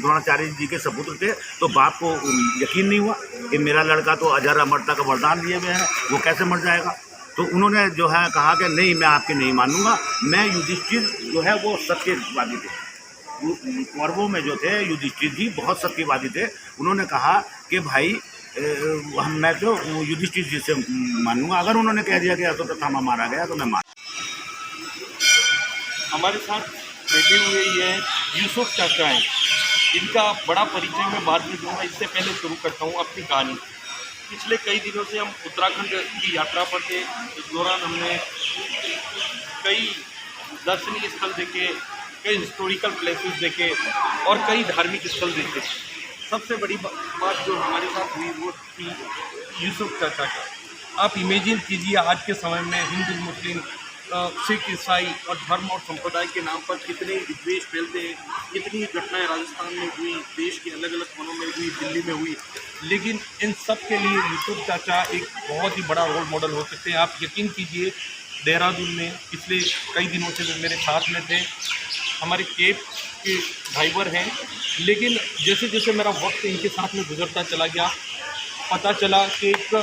द्रोणाचार्य जी के सपुत्र थे, तो बाप को यकीन नहीं हुआ कि मेरा लड़का तो अजर अमरता का वरदान लिए हुए हैं, वो कैसे मर जाएगा। तो उन्होंने जो है कहा कि नहीं, मैं आपकी नहीं मानूंगा। मैं युधिष्ठिर जो है वो सत्यवादी थे, कौरवों में जो थे युधिष्ठिर जी बहुत सत्यवादी थे। उन्होंने कहा कि भाई मैं तो युधिष्ठिर जी से मानूंगा। अगर उन्होंने कह दिया कि अश्वत्थामा मारा गया तो मैं मान। हमारे साथ बैठे हुए ये यूसुफ चाचा हैं, इनका बड़ा परिचय मैं बाद में दूंगा। इससे पहले शुरू करता हूँ अपनी कहानी। पिछले कई दिनों से हम उत्तराखंड की यात्रा पर थे। इस दौरान हमने कई दर्शनीय स्थल देखे, कई हिस्टोरिकल प्लेसेस देखे और कई धार्मिक स्थल देखे। सबसे बड़ी बात जो हमारे साथ हुई वो थी यूसुफ चाचा का। आप इमेजिन कीजिए, आज के समय में हिंदू, मुस्लिम, सिख, ईसाई और धर्म और संप्रदाय के नाम पर कितने विद्वेष फैलते हैं। कितनी घटनाएं राजस्थान में हुई, देश के अलग अलग कोनों में हुई, दिल्ली में हुई, लेकिन इन सब के लिए यूसुफ चाचा एक बहुत ही बड़ा रोल मॉडल हो सकते हैं। आप यकीन कीजिए, देहरादून में पिछले कई दिनों से वो मेरे साथ में थे। हमारे केप के ड्राइवर हैं, लेकिन जैसे जैसे मेरा वक्त इनके साथ में गुजरता चला गया, पता चला कि एक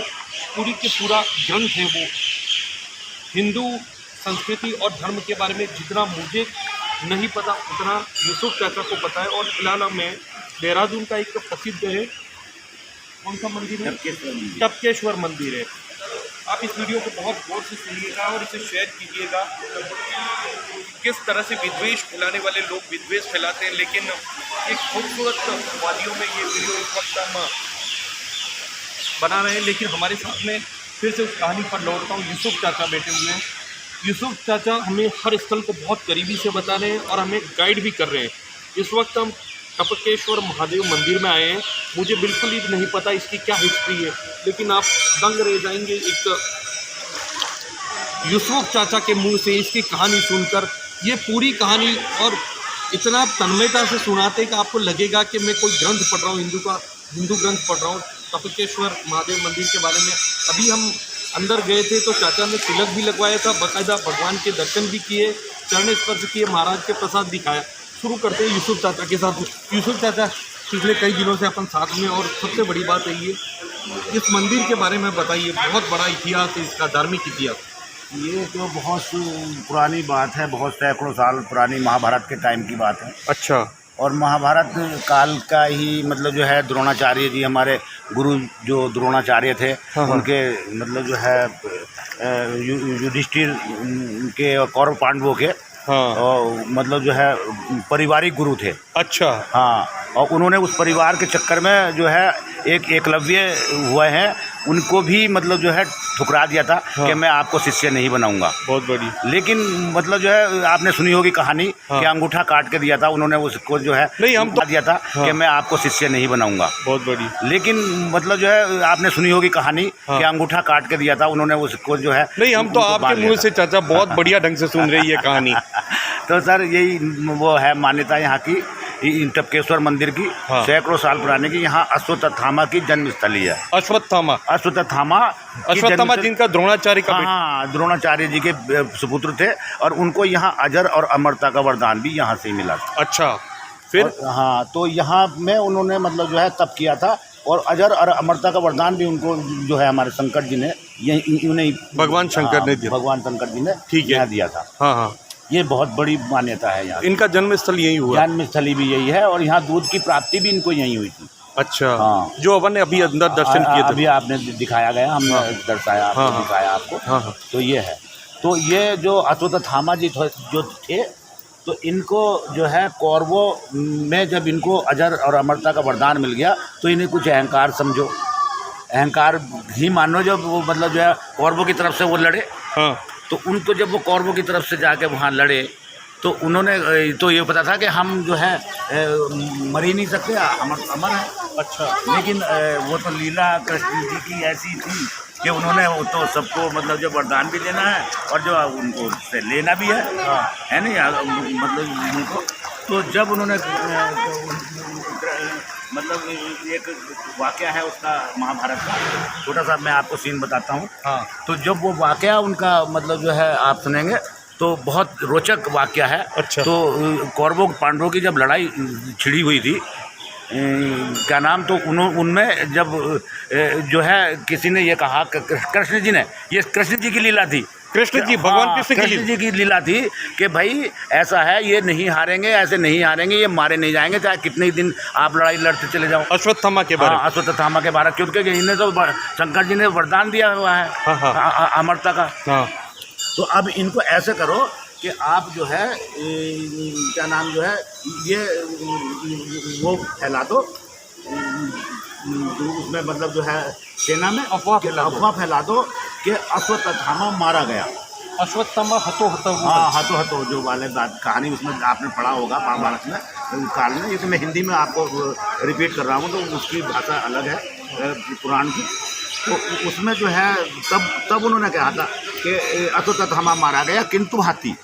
पूरी के पूरा ग्रंथ है वो हिंदू संस्कृति और धर्म के बारे में जितना मुझे नहीं पता उतना यूसुफ चाचा को पता है। और फिलहाल मैं देहरादून का एक प्रसिद्ध है, कौन सा मंदिर है, टपकेश्वर मंदिर है। आप इस वीडियो को बहुत गौर से सुनिएगा और इसे शेयर कीजिएगा। किस तरह से विद्वेष फैलाने वाले लोग विद्वेष फैलाते हैं, लेकिन एक खूबसूरत वादियों में ये वीडियो इस वक्त हम बना रहे हैं। लेकिन हमारे साथ में फिर से उस कहानी पर लौटता हूँ। यूसुफ चाचा बैठे हुए हैं। यूसुफ चाचा हमें हर स्थल को बहुत करीबी से बता रहे हैं और हमें गाइड भी कर रहे हैं। इस वक्त हम टपकेश्वर महादेव मंदिर में आए हैं। मुझे बिल्कुल ही नहीं पता इसकी क्या हिस्ट्री है, लेकिन आप दंग रह जाएंगे एक यूसुफ चाचा के मुंह से इसकी कहानी सुनकर। ये पूरी कहानी और इतना तन्मयता से सुनाते कि आपको लगेगा कि मैं कोई ग्रंथ पढ़ रहा हूँ, हिंदू ग्रंथ पढ़ रहा हूँ। टपकेश्वर महादेव मंदिर के बारे में अभी हम अंदर गए थे तो चाचा ने तिलक भी लगवाया था, बाकायदा भगवान के दर्शन भी किए, चरण स्पर्श किए, महाराज के प्रसाद दिखाया। शुरू करते हैं यूसुफ चाचा के साथ। यूसुफ चाचा, पिछले कई दिनों से अपन साथ में, और सबसे बड़ी बात है ये, इस मंदिर के बारे में बताइए। बहुत बड़ा इतिहास है इसका, धार्मिक इतिहास। ये तो बहुत पुरानी बात है, बहुत सैकड़ों साल पुरानी महाभारत के टाइम की बात है। अच्छा। और महाभारत काल का ही मतलब जो है द्रोणाचार्य जी, हमारे गुरु जो द्रोणाचार्य थे, उनके मतलब जो है युधिष्ठिर के और कौरव पांडवों के और मतलब जो है पारिवारिक गुरु थे। अच्छा। हाँ, और उन्होंने उस परिवार के चक्कर में जो है एक एकलव्य हुए हैं, उनको भी मतलब जो है ठुकरा दिया था कि मैं आपको शिष्य नहीं बनाऊंगा। बहुत बड़ी। लेकिन मतलब जो है आपने सुनी होगी कहानी कि अंगूठा काट के दिया था उन्होंने उसको, जो है नहीं हम तो दिया था कि मैं आपको शिष्य नहीं बनाऊंगा। बहुत बड़ी। लेकिन मतलब जो है आपने सुनी होगी कहानी कि अंगूठा काट के दिया था उन्होंने उसको, जो है नहीं हम तो आपके मुँह से चाचा बहुत बढ़िया ढंग से सुन रही है कहानी। तो सर यही वो है मान्यता यहाँ की, टपकेश्वर मंदिर की, सैकड़ों साल पुराने की। यहाँ अश्वत्थामा की जन्मस्थली है। अश्वत्थामा जिनका द्रोणाचार्य का, हाँ, द्रोणाचार्य जी के सुपुत्र थे और उनको यहाँ अजर और अमरता का वरदान भी यहाँ से मिला था। अच्छा, फिर हाँ, तो यहाँ में उन्होंने मतलब जो है तप किया था और अजर और अमरता का वरदान भी उनको जो है हमारे शंकर जी ने, उन्हें भगवान शंकर ने दिया। भगवान शंकर जी ने ठीक है दिया था। हाँ हाँ, ये बहुत बड़ी मान्यता है यहाँ। इनका जन्मस्थल यही हुआ, जन्मस्थली भी यही है और यहाँ दूध की प्राप्ति भी इनको यहीं हुई थी। अच्छा। हाँ, जो अपन ने अभी अंदर दर्शन किए थे, अभी आपने दिखाया गया, हमने दर्शाया आपको, दिखाया आपको। हाँ। तो ये है, तो ये जो अश्वत्थामा जी जो थे, तो इनको जो है कौरवों में जब इनको अजर और अमरता का वरदान मिल गया तो इन्हें कुछ अहंकार समझो, अहंकार ही मानो, जब वो मतलब जो है कौरवों की तरफ से वो लड़े। हाँ। तो उनको जब वो कौरवों की तरफ से जाके वहाँ लड़े तो उन्होंने तो ये पता था कि हम जो है मर ही नहीं सकते, अमर है। अच्छा। लेकिन वो तो लीला कृष्ण जी की ऐसी थी कि उन्होंने वो तो सबको मतलब जो वरदान भी देना है और जो उनको से लेना भी है नहीं, मतलब उनको। तो जब उन्होंने मतलब एक वाक़या है उसका महाभारत का, छोटा सा मैं आपको सीन बताता हूँ। हाँ। तो जब वो वाक़या उनका मतलब जो है आप सुनेंगे तो बहुत रोचक वाक़या है। अच्छा। तो कौरवों पांडवों की जब लड़ाई छिड़ी हुई थी क्या नाम, तो उनमें जब जो है किसी ने ये कहा, कृष्ण जी ने, ये कृष्ण जी की लीला थी, कृष्ण जी, भगवान कृष्ण जी की लीला थी कि भाई ऐसा है, ये नहीं हारेंगे, ऐसे नहीं हारेंगे, ये मारे नहीं जाएंगे, चाहे कितने ही दिन आप लड़ाई लड़ते चले जाओ। अश्वत्थामा के बारे में। अश्वत्थामा के बारे, क्योंकि इन्हें तो शंकर जी ने वरदान दिया हुआ है अमरता का। तो अब इनको ऐसे करो कि आप जो है क्या नाम जो है ये वो फैला दो, उसमें मतलब जो है सेना में अफवाह फैला दो कि अश्वत्थामा मारा गया। अश्वत्थामा हतो हतो जो वाले बात कहानी उसमें आपने पढ़ा होगा महाभारत में काल में, ये तो मैं हिंदी में आपको रिपीट कर रहा हूँ, तो उसकी भाषा अलग है पुराण की। तो उसमें जो है तब उन्होंने कहा था कि अश्वत्थामा मारा गया किंतु हाथी।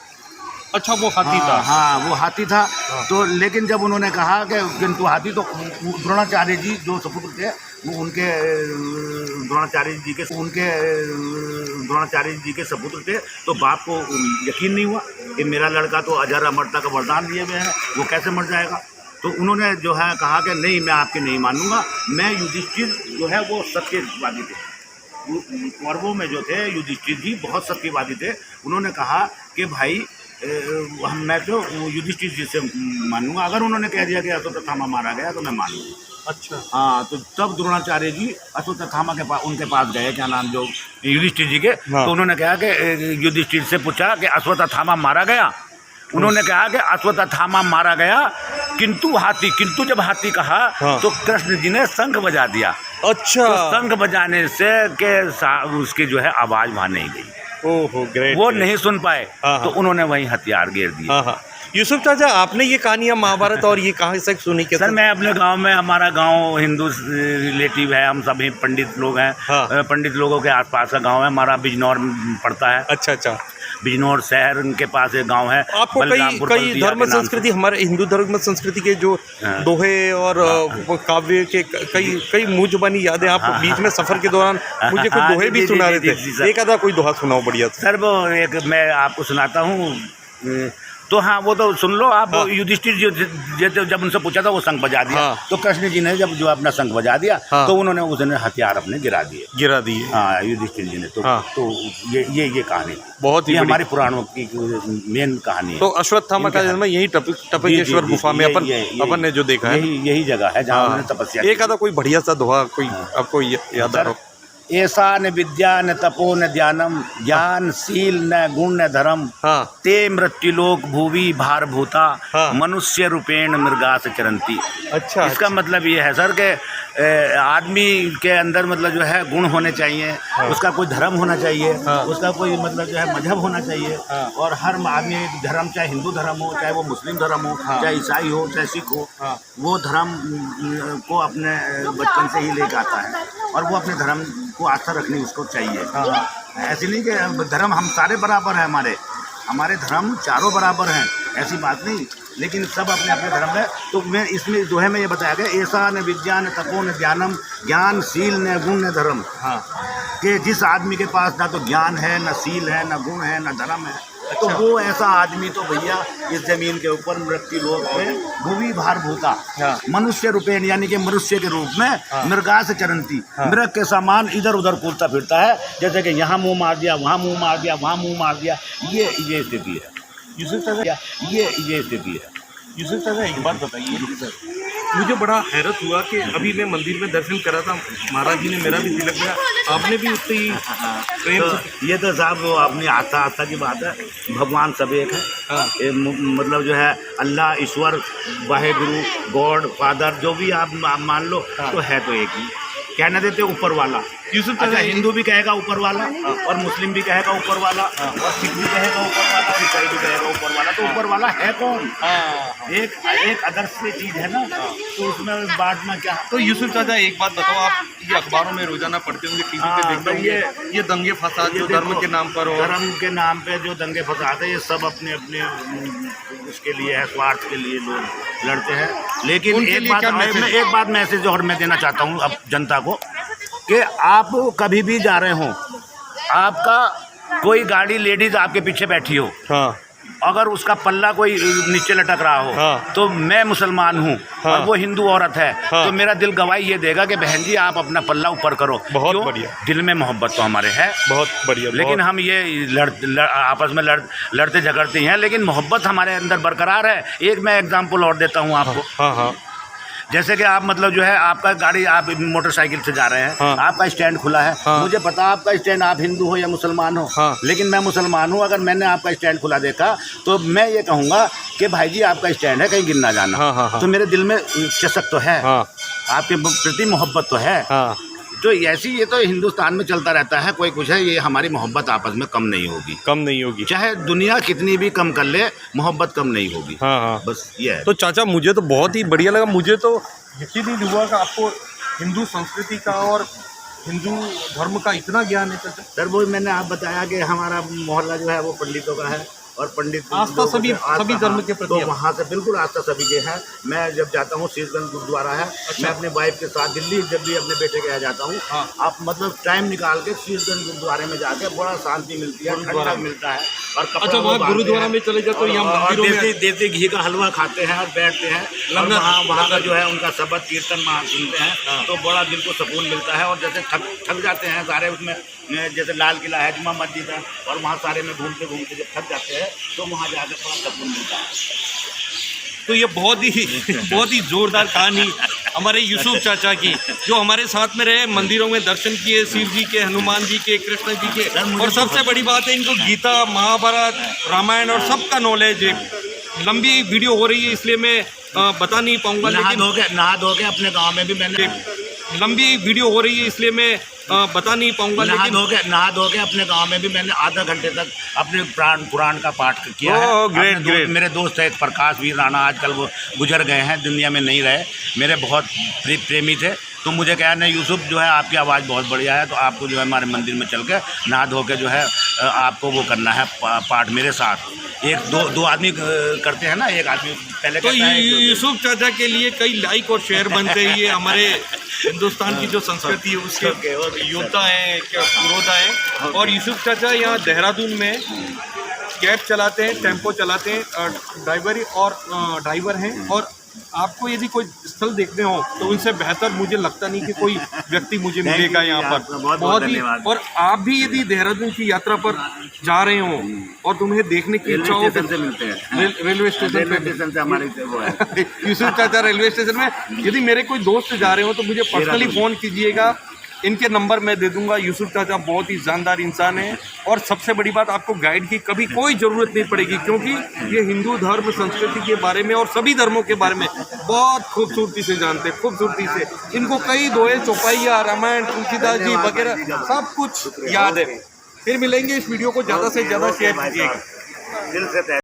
अच्छा, वो हाथी था। हाँ, वो हाथी था। तो लेकिन जब उन्होंने कहा कि किंतु हाथी, तो द्रोणाचार्य जी जो सपुत्र थे वो उनके द्रोणाचार्य जी के सपुत्र थे, तो बाप को यकीन नहीं हुआ कि मेरा लड़का तो अजर अमरता का वरदान दिए हुए हैं, वो कैसे मर जाएगा। तो उन्होंने जो है कहा कि नहीं, मैं आपकी नहीं मानूंगा। मैं युधिष्ठिर जो है वो सत्यवादी थे, कौरवों में जो थे युधिष्ठिर जी बहुत सत्यवादी थे। उन्होंने कहा कि भाई मैं तो युधिष्ठिर जी से मानूंगा, अगर उन्होंने कह दिया कि अश्वत्थामा मारा गया तो मैं मानूंगा। अच्छा, हाँ, तो तब द्रोणाचार्य जी अश्वत्थामा के पास, उनके पास गए, क्या नाम, जो युधिष्ठिर जी के। तो उन्होंने कहा कि युधिष्ठिर से पूछा कि अश्वत्थामा मारा गया। उन्होंने कहा कि अश्वत्थामा मारा गया किंतु हाथी। किंतु जब हाथी कहा तो कृष्ण जी ने शंख बजा दिया। अच्छा, तो शंख बजाने से के उसकी जो है आवाज़ वहाँ नहीं गई। ओहो, ग्रेट। वो नहीं सुन पाए, तो उन्होंने वहीं हथियार घेर दिए। यूसुफ चाचा, आपने ये कहानियाँ महाभारत और ये कहाँ से सुनी? सर, मैं अपने गांव में, हमारा गांव हिंदू रिलेटिव है, हम सभी पंडित लोग हैं। पंडित लोगों के आसपास का गांव है हमारा, बिजनौर पड़ता है। अच्छा, बिजनौर शहर उनके पास एक गांव है। आपको कई धर्म संस्कृति, हमारे हिंदू धर्म संस्कृति के जो दोहे और काव्य के कई मुँह जुबानी यादें आप बीच में सफर के दौरान मुझे कुछ दोहे भी सुना रहे थे। एक आधा कोई दोहा सुनाओ बढ़िया सर। वो एक मैं आपको सुनाता हूँ, तो हाँ वो तो सुन लो आप। युधिष्ठिर जी जब उनसे पूछा था वो शंख बजा दिया। तो कृष्ण जी ने जब जो अपना शंख बजा दिया, तो उन्होंने उसने हथियार अपने गिरा दिए। हाँ, युधिष्ठिर जी ने। तो ये कहानी बहुत ही हमारी पुराणों की मेन कहानी है। तो अश्वत्थामा का जन्म यही टपकेश्वर गुफा में अपन ने जो देखा है, यही जगह है जहाँ उन्होंने तपस्या। एक आधा कोई बढ़िया सा दोहा कोई आपको याद आ रहा हो? ऐसा न विद्या न तपो न ध्यानम, ज्ञान शील न गुण न धर्म, ते मृत्युलोक भूवि भार भूता, मनुष्य रूपेण मृगास चरंती। अच्छा, इसका मतलब ये है सर कि आदमी के अंदर मतलब जो है गुण होने चाहिए, उसका कोई धर्म होना चाहिए, उसका कोई मतलब जो है मजहब होना चाहिए। और हर आदमी धर्म, चाहे हिंदू धर्म हो, चाहे वो मुस्लिम धर्म हो, चाहे ईसाई हो, चाहे सिख हो, वो धर्म को अपने बचपन से ही लेकर आता है, और वो अपने धर्म को आस्था रखनी उसको चाहिए। ऐसी नहीं कि धर्म हम सारे बराबर हैं, हमारे धर्म चारों बराबर हैं, ऐसी बात नहीं, लेकिन सब अपने अपने धर्म है। तो मैं इसमें दोहे में ये बताया गया, ऐसा न विद्या न तपो न ज्ञानम, ज्ञान शील न गुण न धर्म। कि जिस आदमी के पास ना तो ज्ञान है, न शील है, न गुण है, न धर्म है, तो वो ऐसा आदमी तो भैया इस जमीन के ऊपर मृत्यु लोक में भूवि भार भूता, मनुष्य रूपेण यानी कि मनुष्य के रूप में मृगा से चरंती, मृग के समान इधर उधर कूदता फिरता है, जैसे कि यहाँ मुंह मार दिया, वहाँ मुंह मार दिया, वहाँ मुंह मार दिया। ये स्थिति है यूसुफ चाचा, ये स्थिति है। यूसुफ चाचा, एक बात बताइए, मुझे बड़ा हैरत हुआ कि अभी मैं मंदिर में दर्शन करा था, महाराज जी ने मेरा भी तिलक दिया, आपने भी उतनी ही प्रेम से। ये तो साहब वो अपनी आस्था की बात है, भगवान सब एक है। मतलब जो है अल्लाह, ईश्वर, वाहेगुरु, गॉड फादर, जो भी आप मान लो, तो है तो एक ही। कहने देते ऊपर वाला। यूसुफ चाचा, हिंदू भी कहेगा ऊपर वाला, और मुस्लिम भी कहेगा ऊपर वाला, और सिख भी कहेगा ऊपर वाला, और ईसाई भी कहेगा ऊपर वाला। तो ऊपर वाला है कौन? एक आदर्श की चीज़ है ना, तो उसमें बांटना क्या। तो यूसुफ चाचा, एक बात बताओ, आप ये अखबारों में रोजाना पढ़ते होंगे, टीवी पे देखते होंगे, ये दंगे फसाद जो धर्म के नाम पर, धर्म के नाम पे जो दंगे फसाद है, ये सब अपने अपने उसके लिए है, स्वार्थ के लिए लोग लड़ते हैं। लेकिन एक बात मैसेज और मैं देना चाहता हूँ अब जनता को, कि आप कभी भी जा रहे हो, आपका कोई गाड़ी लेडीज आपके पीछे बैठी हो, अगर उसका पल्ला कोई नीचे लटक रहा हो हाँ। तो मैं मुसलमान हूँ हाँ। और वो हिंदू औरत है, हाँ। तो मेरा दिल गवाही ये देगा कि बहन जी आप अपना पल्ला ऊपर करो। बहुत क्यों? बढ़िया। दिल में मोहब्बत तो हमारे है, बहुत बढ़िया। लेकिन हम ये आपस में लड़ते झगड़ते हैं, लेकिन मोहब्बत हमारे अंदर बरकरार है। एक मैं एग्जांपल और देता हूँ आपको। हाँ हाँ जैसे कि आप मतलब जो है आपका गाड़ी, आप मोटरसाइकिल से जा रहे हैं, हाँ। आपका स्टैंड खुला है, हाँ। मुझे पता आपका स्टैंड, आप हिंदू हो या मुसलमान हो, हाँ। लेकिन मैं मुसलमान हूँ। अगर मैंने आपका स्टैंड खुला देखा तो मैं ये कहूँगा कि भाई जी आपका स्टैंड है, कहीं गिर ना जाना। हाँ, हाँ, हाँ। तो मेरे दिल में चसक तो है, हाँ आपके प्रति मोहब्बत तो है। हाँ तो ऐसी ये तो हिंदुस्तान में चलता रहता है, कोई कुछ है, ये हमारी मोहब्बत आपस में कम नहीं होगी। कम नहीं होगी, चाहे दुनिया कितनी भी कम कर ले, मोहब्बत कम नहीं होगी। हाँ हाँ। बस ये है। तो चाचा मुझे तो बहुत ही बढ़िया लगा, मुझे तो यकीन ही नहीं हुआ कि आपको हिंदू संस्कृति का और हिंदू धर्म का इतना ज्ञान है चाचा। सर वो मैंने आप बताया कि हमारा मोहल्ला जो है वो पंडितों का है, और पंडित आस्था सभी धर्म के प्रति तो है। वहाँ से बिल्कुल आस्था सभी के है। मैं जब जाता हूँ, शीशगंज गुरुद्वारा है, मैं अपने वाइफ के साथ दिल्ली जब भी अपने बेटे के यहाँ जाता हूँ, हाँ। आप मतलब टाइम निकाल के शीशगंज गुरुद्वारे में जाके बड़ा शांति मिलती है, ठंडक मिलता है। और कपड़ा अच्छा, वहाँ गुरुद्वारा में चले जाते हो, यहाँ मंदिरों में देसी घी का हलवा खाते हैं और बैठते हैं, और वहाँ का जो है उनका शब्द कीर्तन वहाँ सुनते हैं, तो बड़ा दिल को सुकून मिलता है। और जैसे थक जाते हैं सारे, उसमें जैसे लाल किला है, जुमा मस्जिद है, और वहाँ सारे में घूमते घूमते जब थक जाते हैं तो वहाँ जाकर बड़ा सुकून मिलता है। तो ये बहुत ही जोरदार कहानी हमारे यूसुफ चाचा की, जो हमारे साथ में रहे, मंदिरों में दर्शन किए, शिव जी के, हनुमान जी के, कृष्ण जी के, और सबसे बड़ी बात है इनको गीता, महाभारत, रामायण और सबका नॉलेज है। लंबी वीडियो हो रही है इसलिए मैं बता नहीं पाऊंगा, लेकिन नहा धो के अपने गाँव में भी मैंने, लंबी वीडियो हो रही है इसलिए मैं बता नहीं पाऊंगा, लेकिन नहा धो के अपने गांव में भी मैंने आधा घंटे तक अपने पुराण का पाठ किया है। ग्रेट। मेरे दोस्त है प्रकाश वीर राणा, आजकल वो गुजर गए हैं, दुनिया में नहीं रहे, मेरे बहुत प्रेमी थे। तो मुझे कहा नहीं यूसुफ जो है आपकी आवाज़ बहुत बढ़िया है, तो आपको जो है हमारे मंदिर में चल के नहा धो के जो है आपको वो करना है पाठ मेरे साथ। एक दो आदमी करते हैं ना, एक आदमी पहले तो यूसुफ चाचा के लिए कई लाइक और शेयर बनते हैं। ये हमारे हिंदुस्तान की जो संस्कृति है उसके योद्धा हैं, पुरोधा हैं। और यूसुफ चाचा यहाँ देहरादून में कैब चलाते हैं, टेम्पो चलाते हैं, ड्राइवर हैं। और आपको यदि कोई स्थल देखने हो तो उनसे बेहतर मुझे लगता नहीं कि कोई व्यक्ति मुझे मिलेगा यहाँ पर। बहुत ही, और आप भी यदि देहरादून की यात्रा पर जा रहे हो और तुम्हें देखने की इच्छा हो, से मिलते हैं रेलवे स्टेशन से हमारे वो है। यूसुफ चाचा रेलवे स्टेशन में यदि मेरे कोई दोस्त जा रहे हो तो मुझे पर्सनली फ़ोन कीजिएगा, इनके नंबर मैं दे दूंगा। यूसुफ चाचा बहुत ही जानदार इंसान है, और सबसे बड़ी बात, आपको गाइड की कभी कोई ज़रूरत नहीं पड़ेगी, क्योंकि ये हिंदू धर्म संस्कृति के बारे में और सभी धर्मों के बारे में बहुत खूबसूरती से जानते हैं, खूबसूरती से। इनको कई दोहे, चौपाइया, रामायण, तुलसीदास जी वगैरह सब कुछ याद है। फिर मिलेंगे, इस वीडियो को ज़्यादा से ज़्यादा शेयर कीजिएगा।